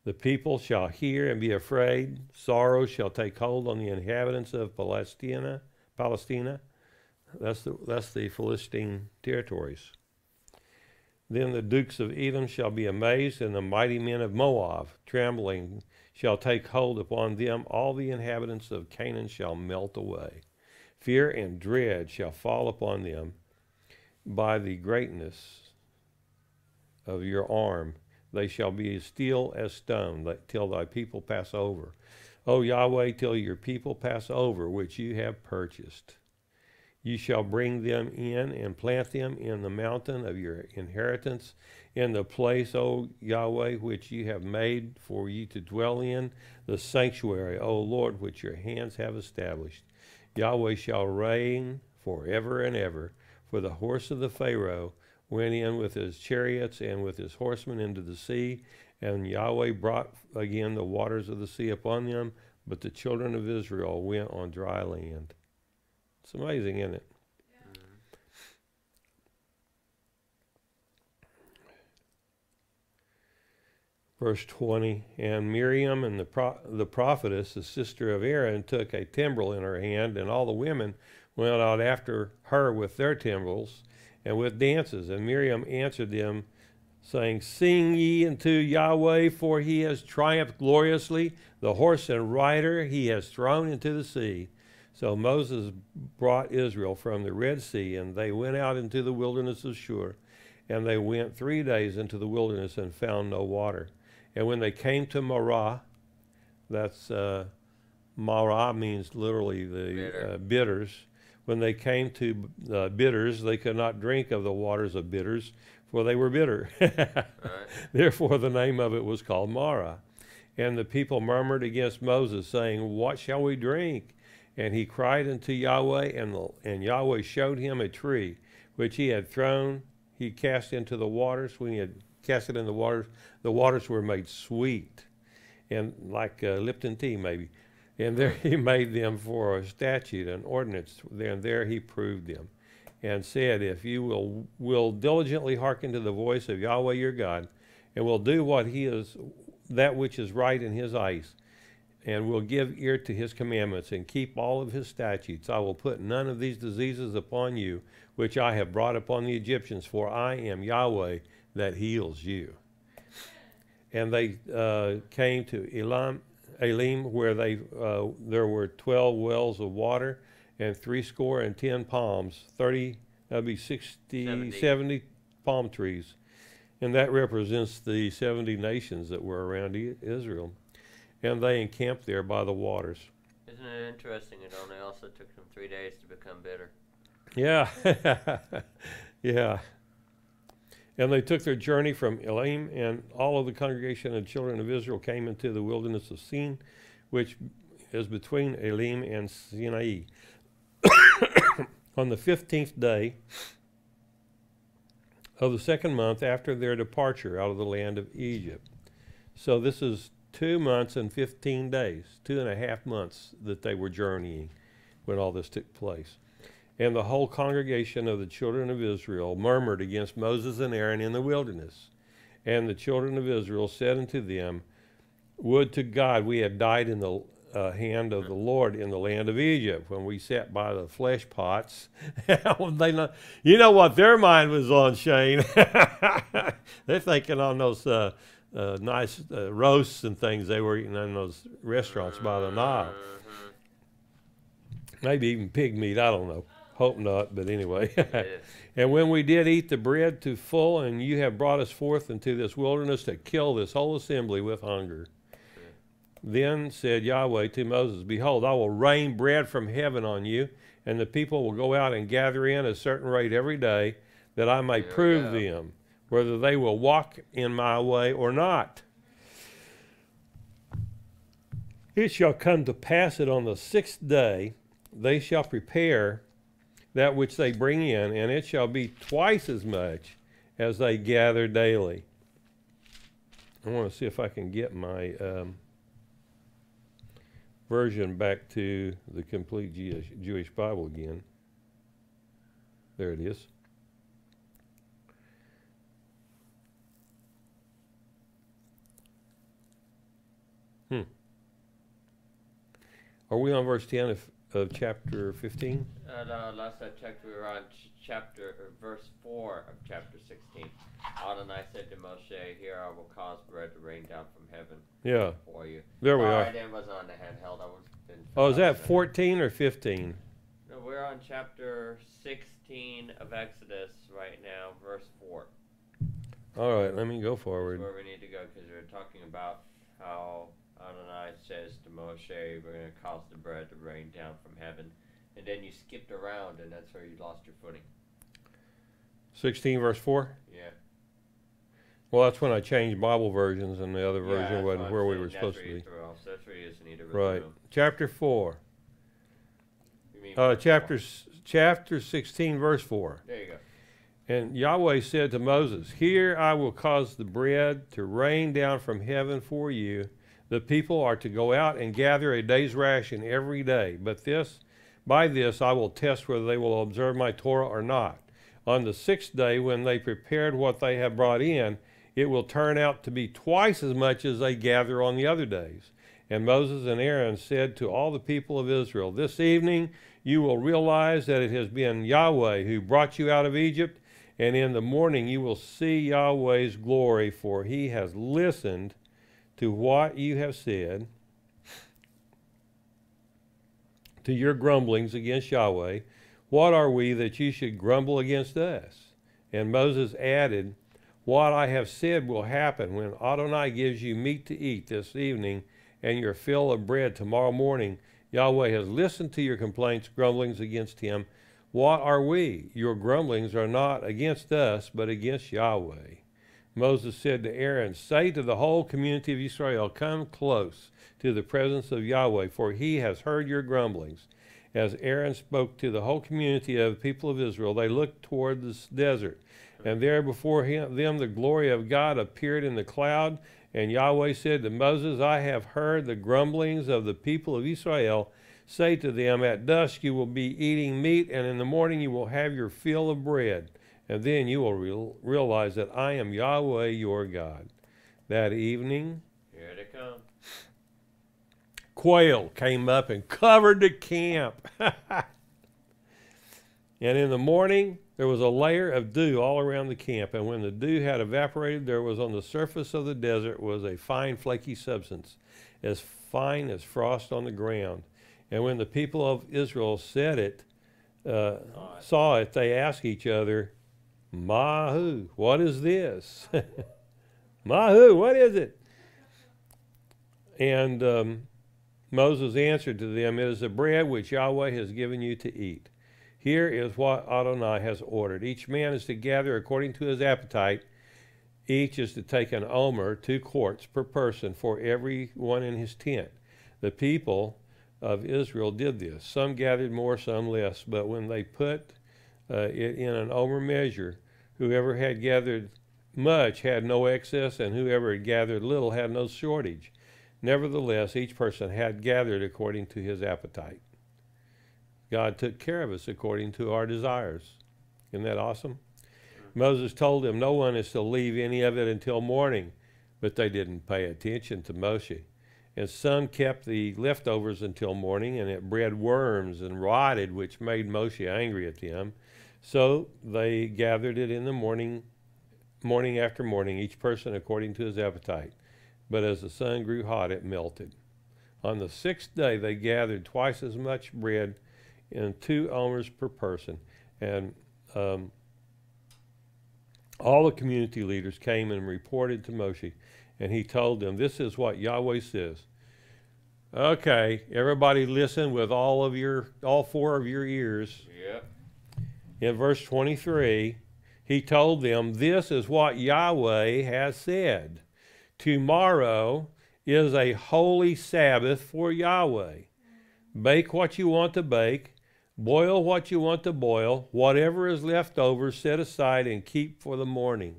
The people shall hear and be afraid. Sorrow shall take hold on the inhabitants of Palestina. That's the Philistine territories. Then the dukes of Edom shall be amazed, and the mighty men of Moab, trembling, shall take hold upon them. All the inhabitants of Canaan shall melt away. Fear and dread shall fall upon them by the greatness of your arm. They shall be as steel as stone till thy people pass over. O Yahweh, till your people pass over, which you have purchased. You shall bring them in and plant them in the mountain of your inheritance, in the place, O Yahweh, which you have made for you to dwell in, the sanctuary, O Lord, which your hands have established. Yahweh shall reign forever and ever. For the horse of the Pharaoh went in with his chariots and with his horsemen into the sea, And Yahweh brought again the waters of the sea upon them, but the children of Israel went on dry land. It's amazing, isn't it? Verse 20, and Miriam and the prophetess, the sister of Aaron, took a timbrel in her hand, and all the women went out after her with their timbrels and with dances. And Miriam answered them, saying, sing ye unto Yahweh, for he has triumphed gloriously. The horse and rider he has thrown into the sea. So Moses brought Israel from the Red Sea, and they went out into the wilderness of Shur. And they went 3 days into the wilderness and found no water. And when they came to Marah, that's Marah means literally the bitters. When they came to bitters, they could not drink of the waters of bitters, for they were bitter. Right. Therefore the name of it was called Marah. And the people murmured against Moses, saying, what shall we drink? And he cried unto Yahweh, and Yahweh showed him a tree, which he had thrown. He cast into the waters. When he had cast it in the waters were made sweet, and like Lipton tea maybe. And there he made them for a statute, an ordinance. And there he proved them, and said, if you will diligently hearken to the voice of Yahweh your God, and will do that which is right in his eyes, and will give ear to his commandments, and keep all of his statutes, I will put none of these diseases upon you, which I have brought upon the Egyptians, for I am Yahweh that heals you. And they came to Elim, where there were 12 wells of water, and 70 palms, 70 palm trees. And that represents the 70 nations that were around Israel. And they encamped there by the waters. Isn't it interesting? It only also took them 3 days to become bitter. Yeah. Yeah. And they took their journey from Elim, and all of the congregation and children of Israel came into the wilderness of Sin, which is between Elim and Sinai, on the 15th day of the 2nd month after their departure out of the land of Egypt. So this is 2 months and 15 days, 2.5 months that they were journeying when all this took place. And the whole congregation of the children of Israel murmured against Moses and Aaron in the wilderness. And the children of Israel said unto them, would to God we had died in the hand of the Lord in the land of Egypt, when we sat by the flesh pots. You know what their mind was on, Shane? They're thinking on those nice roasts and things they were eating in those restaurants by the Nile. Maybe even pig meat, I don't know. Hope not, but anyway. And when we did eat the bread to full, and you have brought us forth into this wilderness to kill this whole assembly with hunger. Then said Yahweh to Moses, behold, I will rain bread from heaven on you, and the people will go out and gather in a certain rate every day, that I may prove them, whether they will walk in my way or not. It shall come to pass that on the 6th day they shall prepare that which they bring in, and it shall be twice as much as they gather daily. I want to see if I can get my version back to the complete Jewish Bible again. There it is. Are we on verse 10 of chapter 15? No, last I checked, we were on verse 4 of chapter 16. Adonai said to Moshe, here I will cause bread to rain down from heaven for you. There we are. I wasn't on the handheld. Oh, is that 14 or 15? No, we're on chapter 16 of Exodus right now, verse 4. All right, let me go forward. That's where we need to go, because we're talking about how Adonai says to Moshe, we're going to cause the bread to rain down from heaven. And then you skipped around, and that's where you lost your footing. 16 verse 4? Yeah. Well, that's when I changed Bible versions, and the other version wasn't where we were supposed to be. So that's where you just need to right. Chapter 4. You mean chapter 16 verse 4. There you go. And Yahweh said to Moses, here I will cause the bread to rain down from heaven for you. The people are to go out and gather a day's ration every day. But by this I will test whether they will observe my Torah or not. On the 6th day, when they prepared what they have brought in, it will turn out to be twice as much as they gather on the other days. And Moses and Aaron said to all the people of Israel, this evening you will realize that it has been Yahweh who brought you out of Egypt, and in the morning you will see Yahweh's glory, for he has listened to what you have said, to your grumblings against Yahweh. What are we that you should grumble against us? And Moses added, what I have said will happen when Adonai gives you meat to eat this evening and your fill of bread tomorrow morning. Yahweh has listened to your complaints, grumblings against him. What are we? Your grumblings are not against us, but against Yahweh. Moses said to Aaron, say to the whole community of Israel, come close to the presence of Yahweh, for he has heard your grumblings. As Aaron spoke to the whole community of the people of Israel, they looked toward the desert, and there before them the glory of God appeared in the cloud. And Yahweh said to Moses, I have heard the grumblings of the people of Israel. Say to them, at dusk you will be eating meat, and in the morning you will have your fill of bread. And then you will realize that I am Yahweh your God. That evening, Here they come. Quail came up and covered the camp. And in the morning, there was a layer of dew all around the camp. And when the dew had evaporated, there was on the surface of the desert was a fine flaky substance, as fine as frost on the ground. And when the people of Israel saw it, they asked each other, Mahu, what is this? Mahu, what is it? And Moses answered to them, it is the bread which Yahweh has given you to eat. Here is what Adonai has ordered. Each man is to gather according to his appetite. Each is to take an omer, 2 quarts per person, for every one in his tent. The people of Israel did this. Some gathered more, some less. But when they put it in an omer measure, whoever had gathered much had no excess, and whoever had gathered little had no shortage. Nevertheless, each person had gathered according to his appetite. God took care of us according to our desires. Isn't that awesome? Moses told them no one is to leave any of it until morning, but they didn't pay attention to Moshe. And some kept the leftovers until morning, and it bred worms and rotted, which made Moshe angry at them. So they gathered it in the morning after morning, each person according to his appetite. But as the sun grew hot, it melted. On the 6th day, they gathered twice as much bread in 2 omers per person. And all the community leaders came and reported to Moshe. And he told them, this is what Yahweh says. Okay, everybody listen with all 4 of your ears. Yep. In verse 23, he told them, this is what Yahweh has said. Tomorrow is a holy Sabbath for Yahweh. Bake what you want to bake. Boil what you want to boil. Whatever is left over, set aside and keep for the morning.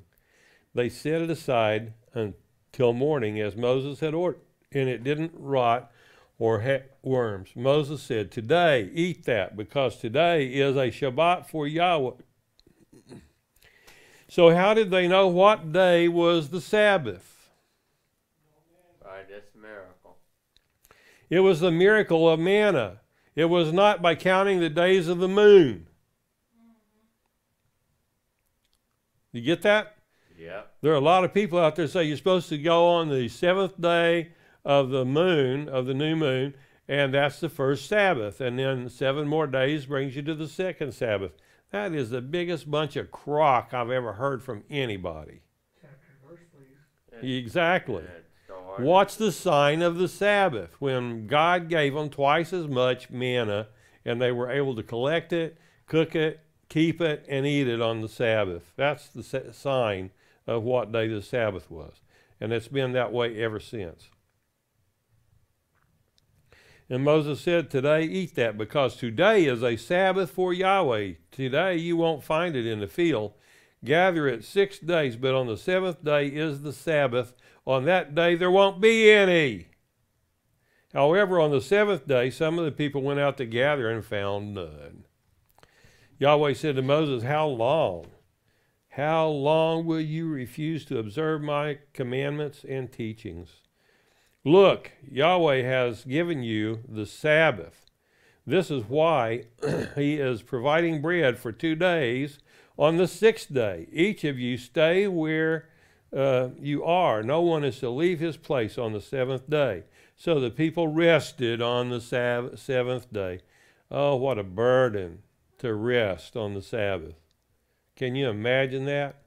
They set it aside until morning, as Moses had ordered, and it didn't rot or have worms. Moses said, today eat that, because today is a Shabbat for Yahweh. So how did they know what day was the Sabbath? By this miracle. It was the miracle of manna. It was not by counting the days of the moon. You get that? Yep. There are a lot of people out there say you're supposed to go on the 7th day of the moon, of the new moon, and that's the first Sabbath. And then 7 more days brings you to the second Sabbath. That is the biggest bunch of crock I've ever heard from anybody. Chapter and verse, please. Exactly. So hard. What's the sign of the Sabbath? When God gave them twice as much manna, and they were able to collect it, cook it, keep it, and eat it on the Sabbath. That's the sign of what day the Sabbath was. And it's been that way ever since. And Moses said, today eat that, because today is a Sabbath for Yahweh. Today you won't find it in the field. gather it 6 days, but on the 7th day is the Sabbath. On that day there won't be any. However, on the 7th day, some of the people went out to gather and found none. Yahweh said to Moses, how long? How long will you refuse to observe my commandments and teachings? Look, Yahweh has given you the Sabbath. This is why he is providing bread for 2 days. On the 6th day, each of you stay where you are. No one is to leave his place on the 7th day. So the people rested on the 7th day. Oh, what a burden to rest on the Sabbath. Can you imagine that?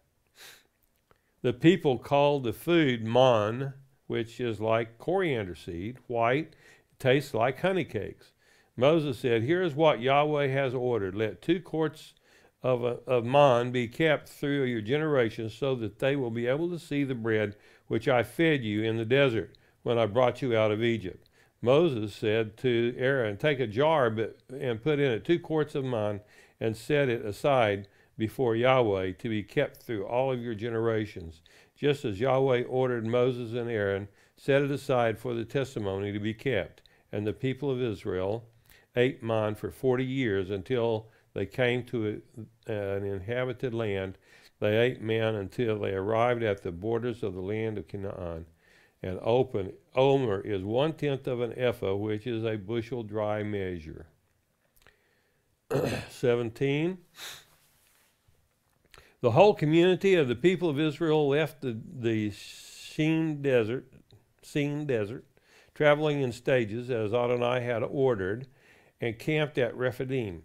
The people called the food man, which is like coriander seed, white, tastes like honey cakes. Moses said, here is what Yahweh has ordered. Let 2 quarts of man be kept through your generations so that they will be able to see the bread which I fed you in the desert when I brought you out of Egypt. Moses said to Aaron, take a jar and put in it 2 quarts of man and set it aside before Yahweh to be kept through all of your generations. Just as Yahweh ordered Moses and Aaron, set it aside for the testimony to be kept. And the people of Israel ate man for 40 years until they came to an inhabited land. They ate man until they arrived at the borders of the land of Canaan. And omer is 1/10 of an ephah, which is a bushel dry measure. 17. The whole community of the people of Israel left the Sin desert, traveling in stages as Adonai had ordered, and camped at Rephidim.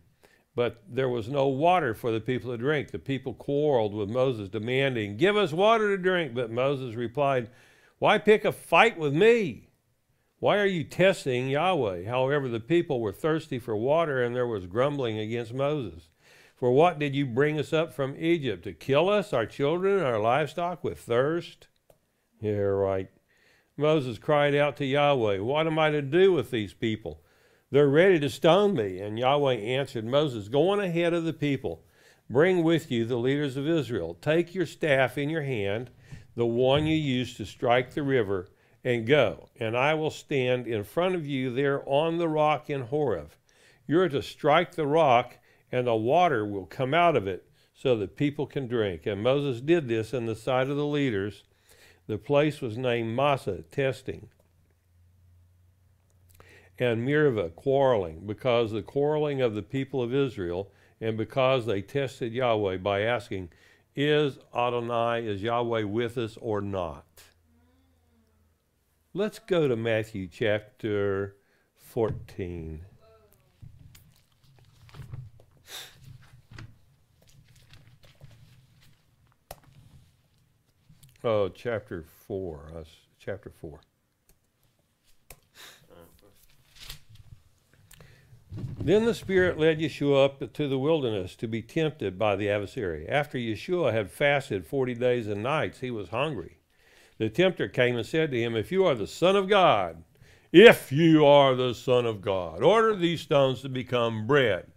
But there was no water for the people to drink. The people quarreled with Moses, demanding, give us water to drink. But Moses replied, why pick a fight with me? Why are you testing Yahweh? However, the people were thirsty for water, and there was grumbling against Moses. For what did you bring us up from Egypt? To kill us, our children, and our livestock with thirst? Yeah, right. Moses cried out to Yahweh, what am I to do with these people? They're ready to stone me. And Yahweh answered Moses, go on ahead of the people. Bring with you the leaders of Israel. Take your staff in your hand, the one you used to strike the river, and go. And I will stand in front of you there on the rock in Horeb. You're to strike the rock, and the water will come out of it so that people can drink. And Moses did this in the sight of the leaders. The place was named Massah, testing, and Meribah, quarreling, because the quarreling of the people of Israel, and because they tested Yahweh by asking, is Yahweh with us or not? Let's go to Matthew chapter 14. Oh, chapter 4. Chapter 4. Then the Spirit led Yeshua up to the wilderness to be tempted by the adversary. After Yeshua had fasted 40 days and nights, he was hungry. The tempter came and said to him, if you are the Son of God, order these stones to become bread.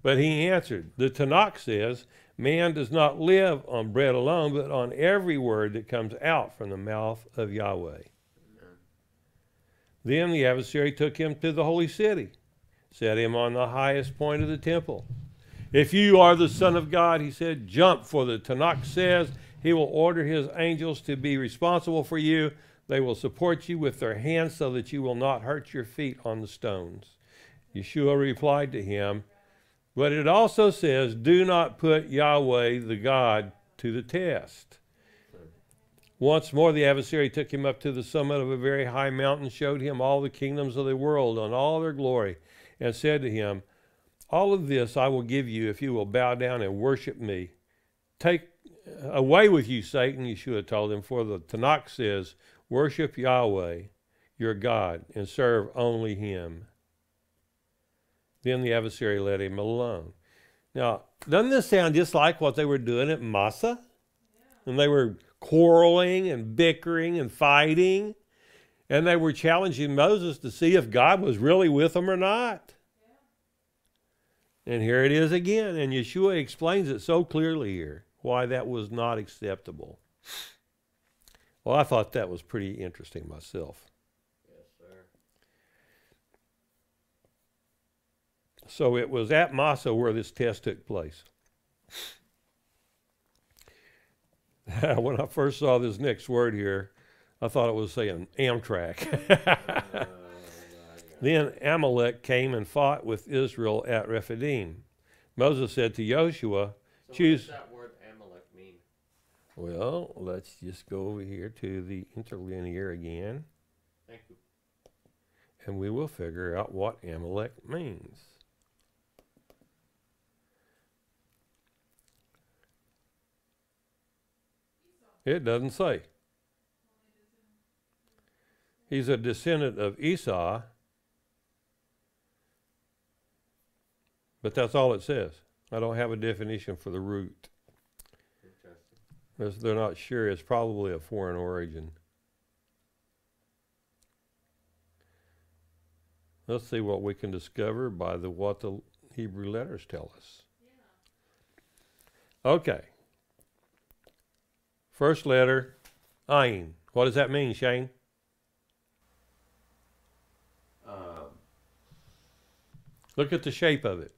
But he answered, the Tanakh says, man does not live on bread alone, but on every word that comes out from the mouth of Yahweh. Amen. Then the adversary took him to the holy city, set him on the highest point of the temple. If you are the Son of God, he said, jump, for the Tanakh says he will order his angels to be responsible for you. They will support you with their hands so that you will not hurt your feet on the stones. Yeshua replied to him, but it also says, do not put Yahweh the God to the test. Once more the adversary took him up to the summit of a very high mountain, showed him all the kingdoms of the world and all their glory, and said to him, all of this I will give you if you will bow down and worship me. Take away with you, Satan, Yeshua told him, for the Tanakh says, worship Yahweh, your God, and serve only him. Then the adversary let him alone. Now, doesn't this sound just like what they were doing at Massah? Yeah. And they were quarreling and bickering and fighting. And they were challenging Moses to see if God was really with them or not. Yeah. And here it is again. And Yeshua explains it so clearly here. why that was not acceptable. Well, I thought that was pretty interesting myself. Yes, sir. So it was at Massa where this test took place. When I first saw this next word here, I thought it was saying Amtrak. Then Amalek came and fought with Israel at Rephidim. Moses said to Joshua, So choose. what does that word Amalek mean? Well, let's just go over here to the interlinear again, Thank you. and we will figure out what Amalek means. It doesn't say. He's a descendant of Esau, but that's all it says. I don't have a definition for the root. Interesting. They're not sure. It's probably a foreign origin. Let's see what we can discover by what the Hebrew letters tell us. Okay. First letter, Ayin. What does that mean, Shane? Look at the shape of it.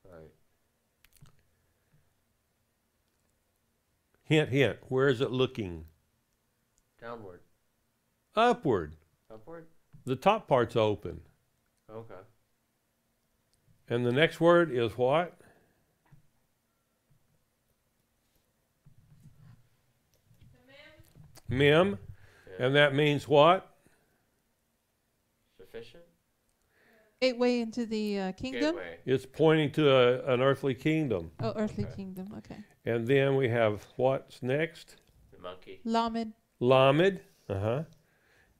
Right. Hint, hint. Where is it looking? Downward. Upward. Upward? The top part's open. Okay. And the next word is what? Mem. Yeah. And that means what? Sufficient? Gateway into the kingdom. Gateway. It's pointing to an earthly kingdom. Oh, earthly Okay. kingdom. Okay. And then we have what's next? The monkey. Lamed. Lamed.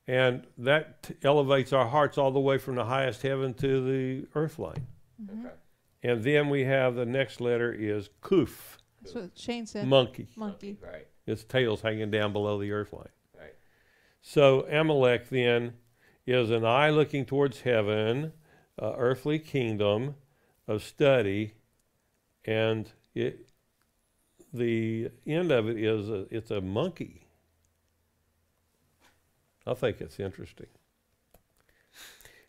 And that elevates our hearts all the way from the highest heaven to the earth line. Mm-hmm. Okay. And then we have the next letter is Kuf, That's what Shane said. monkey. Monkey. Right. Its tail's hanging down below the earth line. Right. So Amalek then is an eye looking towards heaven, earthly kingdom of study, and the end of it is it's a monkey. I think it's interesting.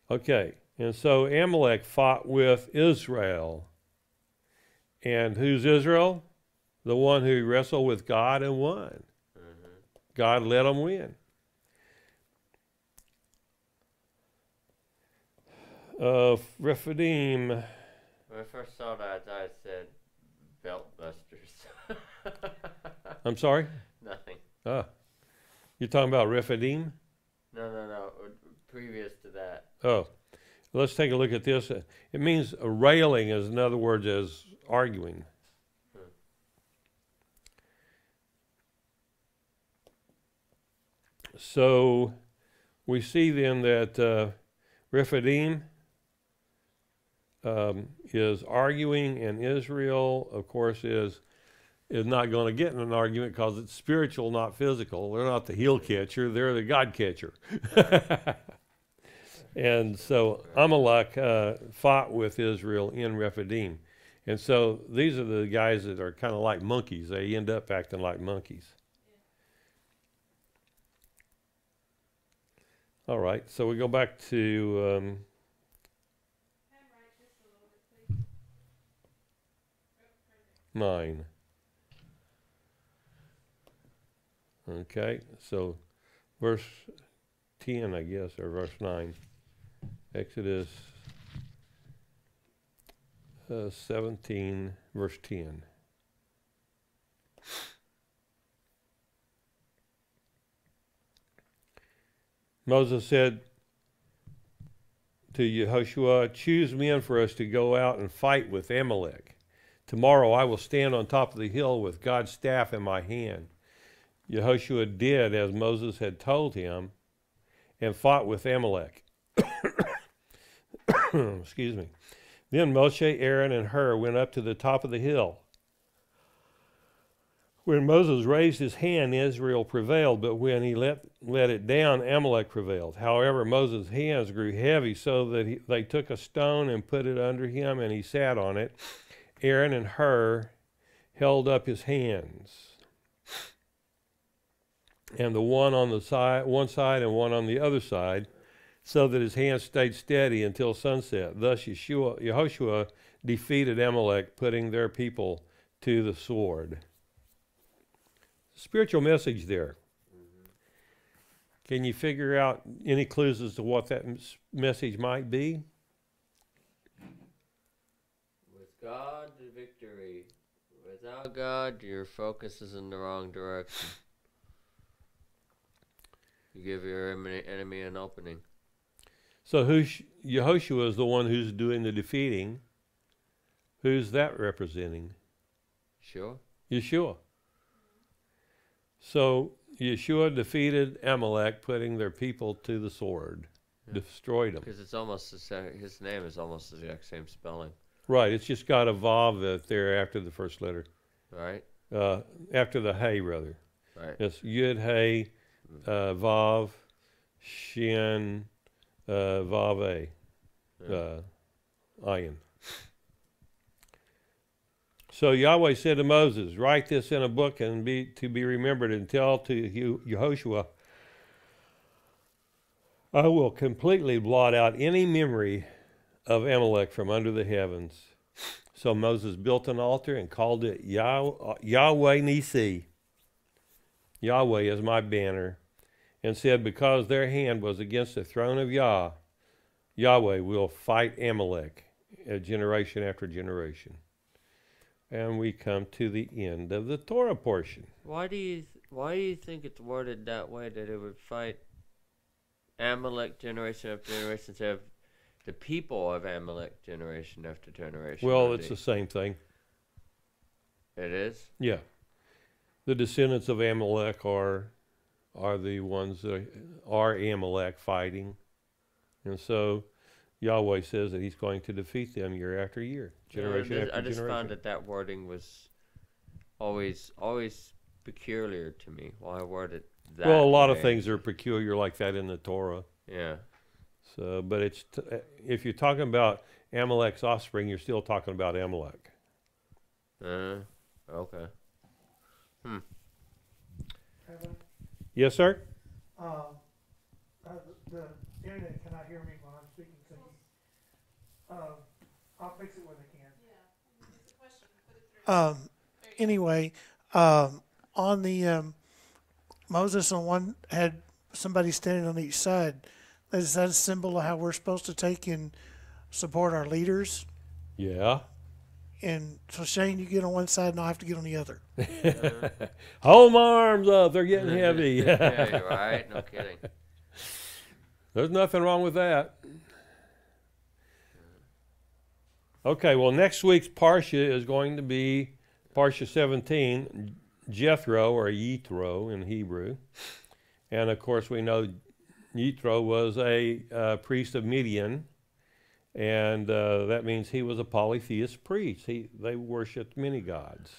Okay, and so Amalek fought with Israel. And who's Israel? The one who wrestled with God and won. Mm-hmm. God let them win. Rephidim. When I first saw that, I said belt busters. I'm sorry? Nothing. You're talking about Rephidim? No. Previous to that. Oh, let's take a look at this. It means railing, is in other words, as arguing. So we see then that Rephidim is arguing, and Israel, of course, is not going to get in an argument because it's spiritual, not physical. They're not the heel catcher; they're the God catcher. And so Amalek fought with Israel in Rephidim, and so these are the guys that are kind of like monkeys. They end up acting like monkeys. All right, so we go back to 9. Okay, so verse 10, I guess, or verse 9. Exodus 17, verse 10. Moses said to Yehoshua, "Choose men for us to go out and fight with Amalek. Tomorrow I will stand on top of the hill with God's staff in my hand." Yehoshua did as Moses had told him and fought with Amalek. Excuse me. Then Moshe, Aaron, and Hur went up to the top of the hill. When Moses raised his hand, Israel prevailed, but when he let it down, Amalek prevailed. However, Moses' hands grew heavy, so that they took a stone and put it under him, and he sat on it. Aaron and Hur held up his hands, and the one on the side, one side and one on the other side, so that his hands stayed steady until sunset. Thus Yehoshua defeated Amalek, putting their people to the sword. Spiritual message there. Can you figure out any clues as to what that message might be? With God, the victory. Without God, your focus is in the wrong direction. You give your enemy an opening. So Yehoshua is the one who's doing the defeating. Who's that representing? Sure. Yeshua. So Yeshua defeated Amalek, putting their people to the sword, destroyed them. Because it's almost his name is almost the exact same spelling. Right, it's just got a vav there after the first letter. Right? After the hey, rather. Right. It's Yud, Hey, Vav, Shin, Vav, Ayin. So Yahweh said to Moses, write this in a book and to be remembered, and tell to Yehoshua, I will completely blot out any memory of Amalek from under the heavens. So Moses built an altar and called it Yahweh Nisi. Yahweh is my banner. And said, because their hand was against the throne of Yahweh will fight Amalek generation after generation. And we come to the end of the Torah portion. Why do you think it's worded that way, that it would fight Amalek generation after generation instead of the people of Amalek generation after generation? Well, it's the same thing. It is? Yeah. The descendants of Amalek are the ones that are Amalek fighting. And so Yahweh says that he's going to defeat them year after year, generation after generation. I just found that wording was always peculiar to me. Why word it that way? Well, a lot of things are peculiar like that in the Torah. Yeah. So, but it's if you're talking about Amalek's offspring, you're still talking about Amalek. Okay. Heaven, Yes, sir? the internet cannot hear me when I'm speaking, so I'll fix it when I can. Anyway, on the Moses on one had somebody standing on each side. Is that a symbol of how we're supposed to take and support our leaders? Yeah. And so Shane, you get on one side and I'll have to get on the other. Hold my arms up. They're getting heavy. Yeah, you're right. No kidding. There's nothing wrong with that. Okay, well, next week's Parsha is going to be Parsha 17, Jethro, or Yithro in Hebrew. And, of course, we know Yithro was a priest of Midian, and that means he was a polytheist priest. They worshipped many gods,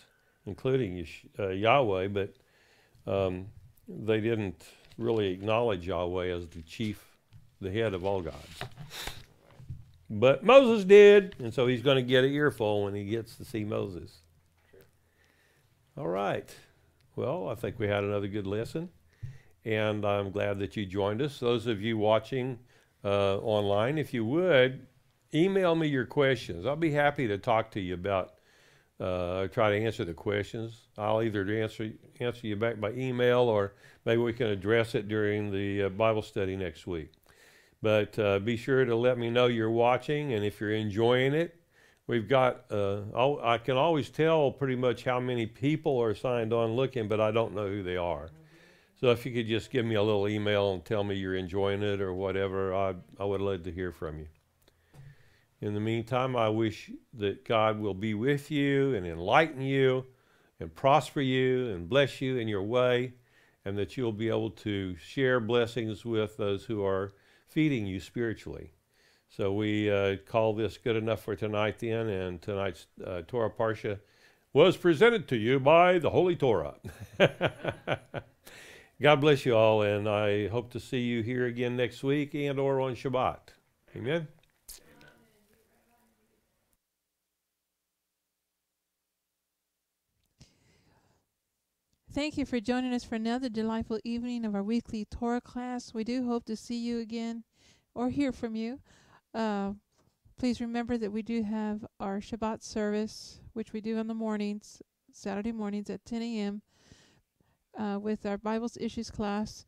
including Yahweh, but they didn't really acknowledge Yahweh as the head of all gods. But Moses did, and so he's going to get an earful when he gets to see Moses. All right. Well, I think we had another good lesson, and I'm glad that you joined us. Those of you watching online, if you would, email me your questions. I'll be happy to talk to you about, try to answer the questions. I'll either answer you back by email, or maybe we can address it during the Bible study next week. But be sure to let me know you're watching, and if you're enjoying it. We've got, I can always tell pretty much how many people are signed on looking, but I don't know who they are. So if you could just give me a little email and tell me you're enjoying it or whatever, I would love to hear from you. In the meantime, I wish that God will be with you and enlighten you and prosper you and bless you in your way, and that you'll be able to share blessings with those who are feeding you spiritually. So we call this good enough for tonight then, and tonight's Torah Parsha was presented to you by the Holy Torah. God bless you all, and I hope to see you here again next week and or on Shabbat. Amen. Thank you for joining us for another delightful evening of our weekly Torah class. We do hope to see you again or hear from you. Please remember that we do have our Shabbat service, which we do on the mornings, Saturday mornings at 10 a.m. With our Bibles Issues class,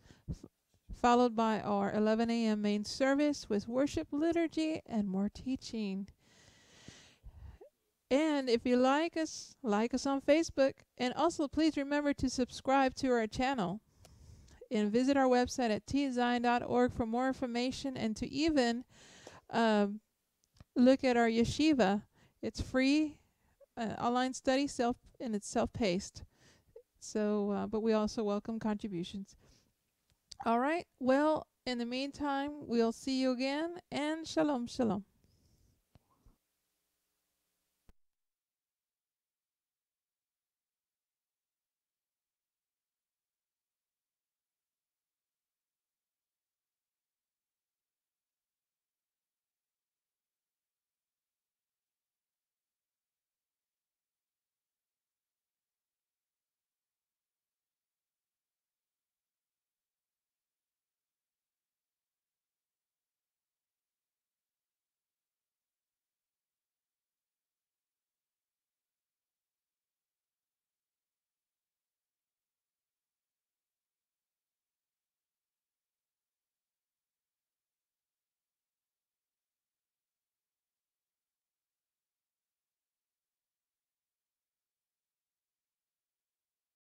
followed by our 11 a.m. main service with worship, liturgy, and more teaching. And if you like us on Facebook. And also, please remember to subscribe to our channel. And visit our website at tzion.org for more information and to even look at our yeshiva. It's free, online study, and it's self-paced. So, but we also welcome contributions. All right. Well, in the meantime, we'll see you again, and shalom, shalom.